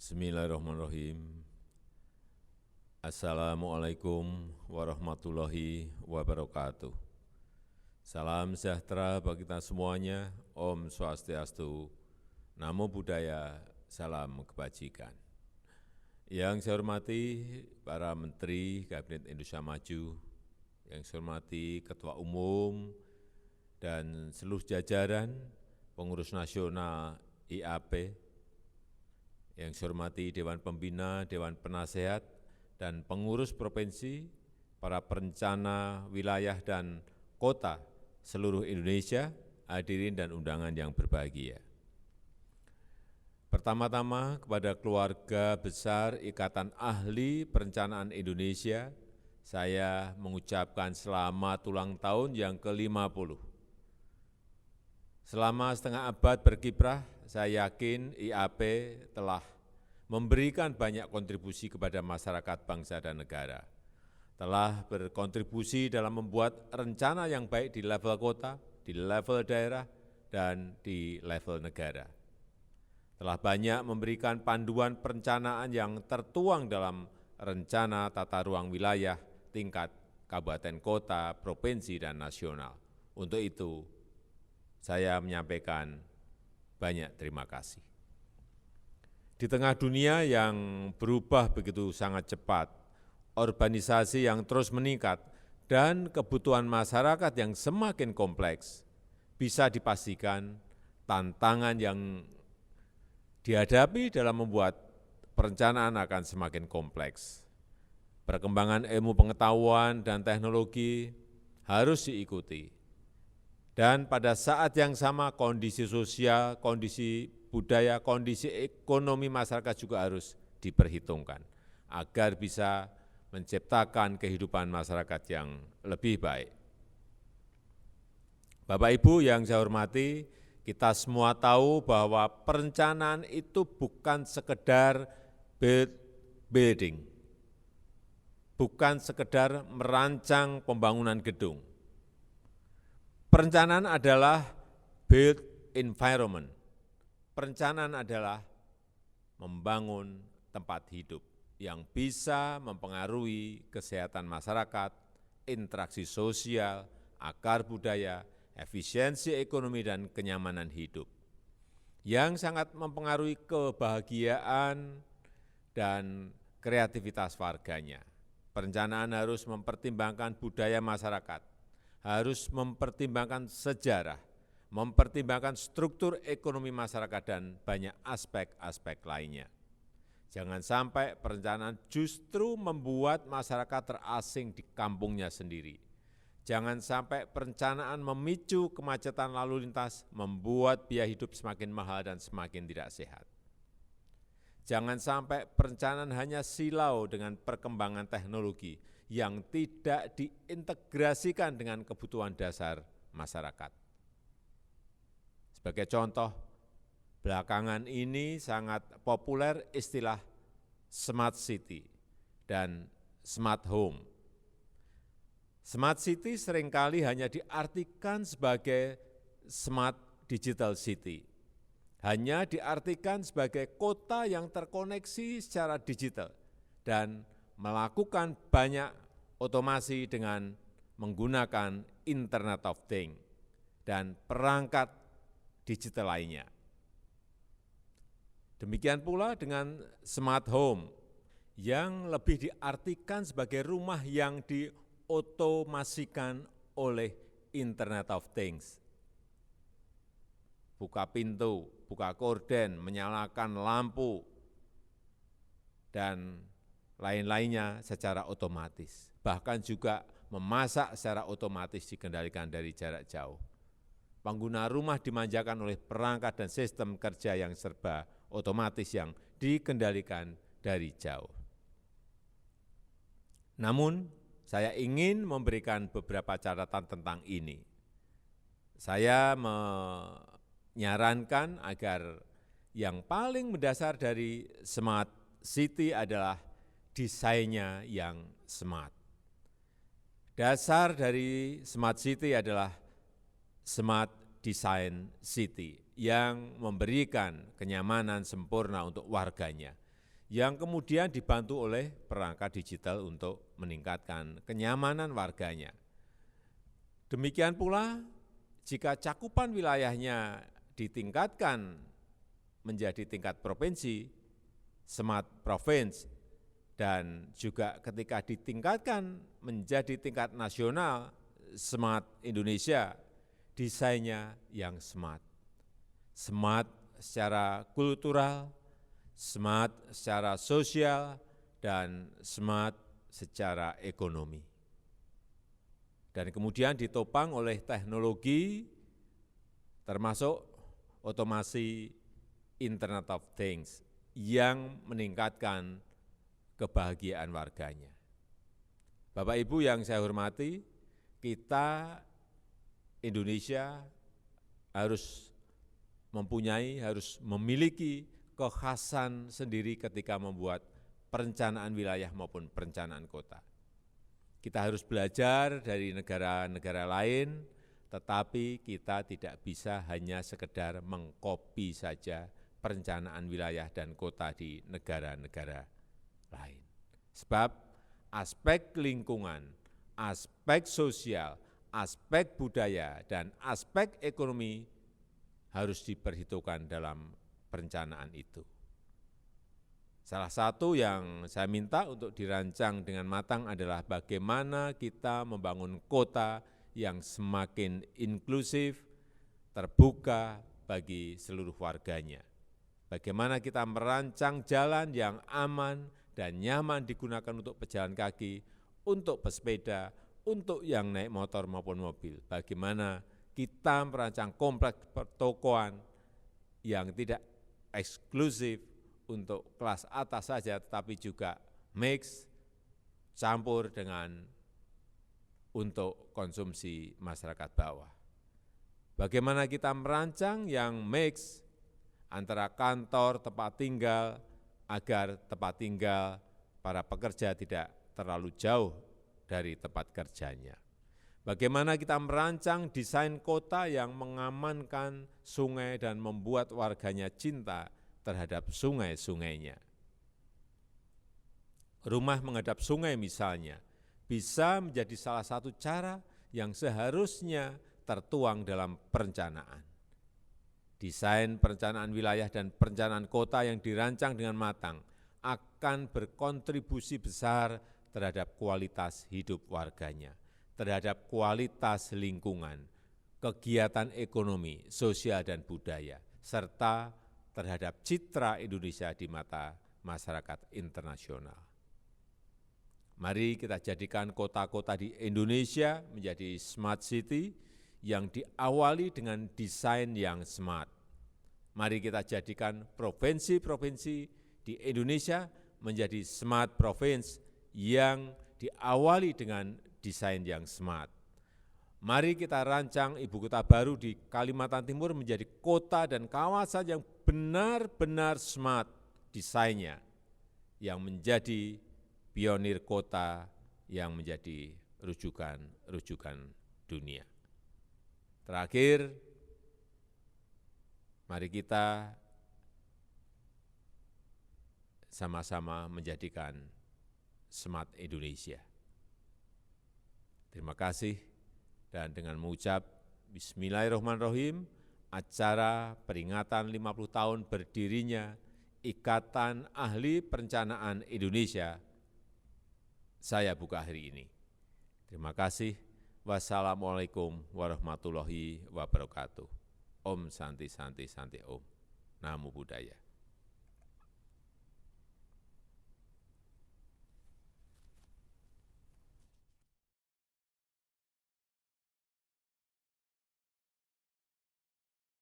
Bismillahirrahmanirrahim. Assalamualaikum warahmatullahi wabarakatuh. Salam sejahtera bagi kita semuanya. Om Swastiastu, Namo Buddhaya, salam kebajikan. Yang saya hormati para Menteri Kabinet Indonesia Maju, yang saya hormati Ketua Umum dan seluruh jajaran pengurus nasional IAP, yang saya hormati Dewan Pembina, Dewan Penasehat, dan pengurus provinsi, para perencana wilayah dan kota seluruh Indonesia, hadirin dan undangan yang berbahagia. Pertama-tama kepada keluarga besar Ikatan Ahli Perencanaan Indonesia, saya mengucapkan selamat ulang tahun yang ke-50. Selama setengah abad berkiprah, saya yakin IAP telah memberikan banyak kontribusi kepada masyarakat bangsa dan negara. Telah berkontribusi dalam membuat rencana yang baik di level kota, di level daerah, dan di level negara. Telah banyak memberikan panduan perencanaan yang tertuang dalam rencana tata ruang wilayah tingkat kabupaten kota, provinsi, dan nasional. Untuk itu, saya menyampaikan banyak terima kasih. Di tengah dunia yang berubah begitu sangat cepat, urbanisasi yang terus meningkat, dan kebutuhan masyarakat yang semakin kompleks, bisa dipastikan tantangan yang dihadapi dalam membuat perencanaan akan semakin kompleks. Perkembangan ilmu pengetahuan dan teknologi harus diikuti. Dan pada saat yang sama kondisi sosial, kondisi budaya, kondisi ekonomi masyarakat juga harus diperhitungkan agar bisa menciptakan kehidupan masyarakat yang lebih baik. Bapak Ibu yang saya hormati, kita semua tahu bahwa perencanaan itu bukan sekedar building, bukan sekedar merancang pembangunan gedung. Perencanaan adalah build environment. Perencanaan adalah membangun tempat hidup yang bisa mempengaruhi kesehatan masyarakat, interaksi sosial, akar budaya, efisiensi ekonomi, dan kenyamanan hidup, yang sangat mempengaruhi kebahagiaan dan kreativitas warganya. Perencanaan harus mempertimbangkan budaya masyarakat, harus mempertimbangkan sejarah, mempertimbangkan struktur ekonomi masyarakat, dan banyak aspek-aspek lainnya. Jangan sampai perencanaan justru membuat masyarakat terasing di kampungnya sendiri. Jangan sampai perencanaan memicu kemacetan lalu lintas, membuat biaya hidup semakin mahal dan semakin tidak sehat. Jangan sampai perencanaan hanya silau dengan perkembangan teknologi yang tidak diintegrasikan dengan kebutuhan dasar masyarakat. Sebagai contoh, belakangan ini sangat populer istilah smart city dan smart home. Smart city seringkali hanya diartikan sebagai smart digital city. Hanya diartikan sebagai kota yang terkoneksi secara digital dan melakukan banyak otomasi dengan menggunakan Internet of Things dan perangkat digital lainnya. Demikian pula dengan smart home yang lebih diartikan sebagai rumah yang diotomasikan oleh Internet of Things. Buka pintu, buka gorden, menyalakan lampu, dan lain-lainnya secara otomatis. Bahkan juga memasak secara otomatis dikendalikan dari jarak jauh. Pengguna rumah dimanjakan oleh perangkat dan sistem kerja yang serba otomatis yang dikendalikan dari jauh. Namun, saya ingin memberikan beberapa catatan tentang ini. Saya menyarankan agar yang paling mendasar dari smart city adalah desainnya yang smart. Dasar dari smart city adalah smart design city yang memberikan kenyamanan sempurna untuk warganya, yang kemudian dibantu oleh perangkat digital untuk meningkatkan kenyamanan warganya. Demikian pula jika cakupan wilayahnya ditingkatkan menjadi tingkat provinsi, smart province, dan juga ketika ditingkatkan menjadi tingkat nasional, smart Indonesia, desainnya yang smart. Smart secara kultural, smart secara sosial, dan smart secara ekonomi. Dan kemudian ditopang oleh teknologi termasuk otomasi Internet of Things yang meningkatkan kebahagiaan warganya. Bapak Ibu yang saya hormati, kita Indonesia harus memiliki kekhasan sendiri ketika membuat perencanaan wilayah maupun perencanaan kota. Kita harus belajar dari negara-negara lain, tetapi kita tidak bisa hanya sekedar mengkopi saja perencanaan wilayah dan kota di negara-negara lain. Sebab aspek lingkungan, aspek sosial, aspek budaya, dan aspek ekonomi harus diperhitungkan dalam perencanaan itu. Salah satu yang saya minta untuk dirancang dengan matang adalah bagaimana kita membangun kota yang semakin inklusif, terbuka bagi seluruh warganya. Bagaimana kita merancang jalan yang aman dan nyaman digunakan untuk pejalan kaki, untuk pesepeda, untuk yang naik motor maupun mobil. Bagaimana kita merancang kompleks pertokoan yang tidak eksklusif untuk kelas atas saja, tetapi juga mix, campur dengan untuk konsumsi masyarakat bawah. Bagaimana kita merancang yang mix antara kantor, tempat tinggal, agar tempat tinggal para pekerja tidak terlalu jauh dari tempat kerjanya. Bagaimana kita merancang desain kota yang mengamankan sungai dan membuat warganya cinta terhadap sungai-sungainya. Rumah menghadap sungai misalnya, bisa menjadi salah satu cara yang seharusnya tertuang dalam perencanaan. Desain perencanaan wilayah dan perencanaan kota yang dirancang dengan matang akan berkontribusi besar terhadap kualitas hidup warganya, terhadap kualitas lingkungan, kegiatan ekonomi, sosial dan budaya, serta terhadap citra Indonesia di mata masyarakat internasional. Mari kita jadikan kota-kota di Indonesia menjadi smart city yang diawali dengan desain yang smart. Mari kita jadikan provinsi-provinsi di Indonesia menjadi smart province yang diawali dengan desain yang smart. Mari kita rancang ibu kota baru di Kalimantan Timur menjadi kota dan kawasan yang benar-benar smart desainnya, yang menjadi pionir kota yang menjadi rujukan dunia. Terakhir, mari kita sama-sama menjadikan smart Indonesia. Terima kasih, dan dengan mengucap Bismillahirrahmanirrahim, acara peringatan 50 tahun berdirinya Ikatan Ahli Perencanaan Indonesia, saya buka hari ini. Terima kasih. Wassalamualaikum warahmatullahi wabarakatuh. Om Santi Santi Santi Om. Namo Buddhaya.